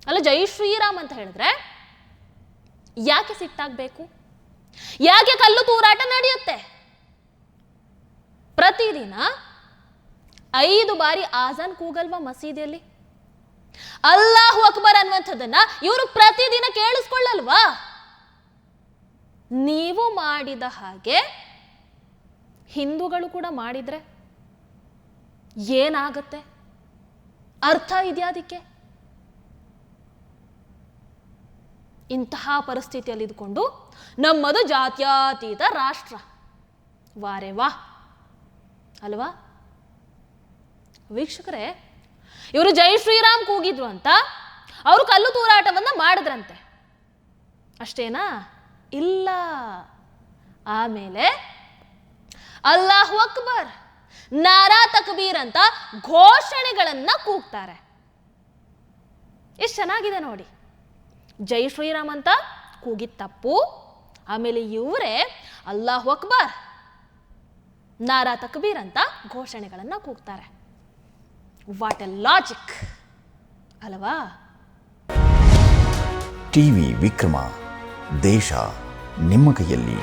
ಅಲ್ಲ, ಜೈ ಶ್ರೀರಾಮ್ ಅಂತ ಹೇಳಿದ್ರೆ ಯಾಕೆ ಸಿಟ್ಟಾಗಬೇಕು? ಯಾಕೆ ಕಲ್ಲು ತೂರಾಟ ನಡೆಯುತ್ತೆ? ಪ್ರತಿದಿನ 5 ಬಾರಿ ಆಜಾನ್ ಕೂಗಲ್ವಾ ಮಸೀದಿಯಲ್ಲಿ? ಅಲ್ಲಾಹು ಅಕ್ಬರ್ ಅನ್ನುವಂಥದ್ದನ್ನ ಇವರು ಪ್ರತಿದಿನ ಕೇಳಿಸ್ಕೊಳ್ಳಲ್ವಾ? ನೀವು ಮಾಡಿದ ಹಾಗೆ ಹಿಂದೂಗಳು ಕೂಡ ಮಾಡಿದ್ರೆ ಏನಾಗುತ್ತೆ? ಅರ್ಥ ಇದೆಯಾ ಅದಕ್ಕೆ? ಇಂತಹ ಪರಿಸ್ಥಿತಿಯಲ್ಲಿ ಇದ್ಕೊಂಡು ನಮ್ಮದು ಜಾತ್ಯತೀತ ರಾಷ್ಟ್ರ, ವಾರೆ ವಾ ಅಲ್ವಾ? ವೀಕ್ಷಕರೇ, ಇವರು ಜೈ ಶ್ರೀರಾಮ್ ಕೂಗಿದ್ರು ಅಂತ ಅವರು ಕಲ್ಲು ತೂರಾಟವನ್ನ ಮಾಡಿದ್ರಂತೆ. ಅಷ್ಟೇನಾ? ಇಲ್ಲ. ಆಮೇಲೆ ಅಲ್ಲಾಹು ಅಕ್ಬರ್, ನಾರಾ ತಕ್ಬೀರ್ ಅಂತ ಘೋಷಣೆಗಳನ್ನ ಕೂಗ್ತಾರೆ. ಎಷ್ಟು ಚೆನ್ನಾಗಿದೆ ನೋಡಿ. ಜೈ ಶ್ರೀರಾಮ್ ಅಂತ ಕೂಗಿದ ತಪ್ಪು, ಆಮೇಲೆ ಇವರೇ ಅಲ್ಲಾಹು ಅಕ್ಬರ್, ನಾರಾ ತಕ್ಬೀರ್ ಅಂತ ಘೋಷಣೆಗಳನ್ನ ಕೂಗ್ತಾರೆ. ವಾಟ್ ಎ ಲಾಜಿಕ್ ಅಲ್ವಾ? ಟಿವಿ ವಿಕ್ರಮ, ದೇಶ ನಿಮ್ಮ ಕೈಯಲ್ಲಿ.